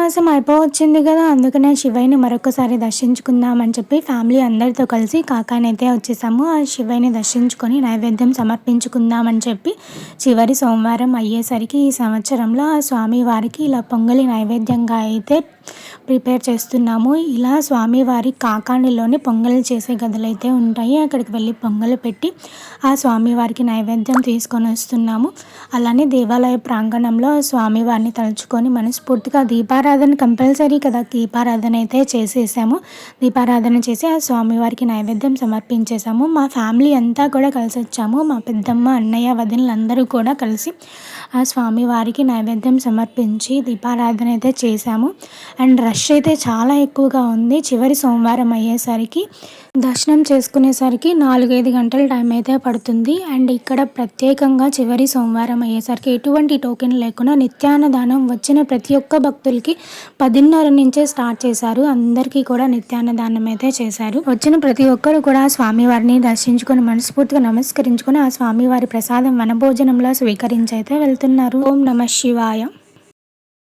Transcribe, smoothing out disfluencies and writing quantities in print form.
మాసం అయిపోవచ్చింది కదా, అందుకనే శివయ్యని మరొకసారి దర్శించుకుందామని చెప్పి ఫ్యామిలీ అందరితో కలిసి కాకానైతే వచ్చేసాము. ఆ శివయ్యని దర్శించుకొని నైవేద్యం సమర్పించుకుందామని చెప్పి చివరి సోమవారం అయ్యేసరికి ఈ సంవత్సరంలో ఆ స్వామివారికి ఇలా పొంగలి నైవేద్యంగా అయితే ప్రిపేర్ చేస్తున్నాము. ఇలా స్వామివారి కాకానిలోని పొంగలి చేసే గదులైతే ఉంటాయి, అక్కడికి వెళ్ళి పొంగలు పెట్టి ఆ స్వామివారికి నైవేద్యం తీసుకొని వస్తున్నాము. అలానే దేవాలయ ప్రాంగణంలో స్వామివారిని తలుచుకొని మనస్ఫూర్తిగా దీపారాధన కంపల్సరీ కదా, దీపారాధన అయితే చేసేసాము. దీపారాధన చేసి ఆ స్వామివారికి నైవేద్యం సమర్పించేసాము. మా ఫ్యామిలీ అంతా కూడా కలిసి వచ్చాము. మా పెద్దమ్మ, అన్నయ్య, వదినలందరూ కూడా కలిసి ఆ స్వామివారికి నైవేద్యం సమర్పించి దీపారాధన అయితే చేశాము. అండ్ రష్ అయితే చాలా ఎక్కువగా ఉంది. చివరి సోమవారం అయ్యేసరికి దర్శనం చేసుకునేసరికి 4-5 గంటల టైం అయితే పడుతుంది. అండ్ ఇక్కడ ప్రత్యేకంగా చివరి సోమవారం అయ్యేసరికి ఎటువంటి టోకెన్ లేకుండా నిత్యాన్నదానం వచ్చిన ప్రతి ఒక్క భక్తులకి 10:30 నుంచే స్టార్ట్ చేశారు. అందరికీ కూడా నిత్యాన్నదానం అయితే చేశారు. వచ్చిన ప్రతి ఒక్కరు కూడా స్వామివారిని దర్శించుకొని మనస్ఫూర్తిగా నమస్కరించుకొని ఆ స్వామివారి ప్రసాదం వనభోజనంలో స్వీకరించి అయితే వెళ్తున్నారు. ఓం నమః శివాయ.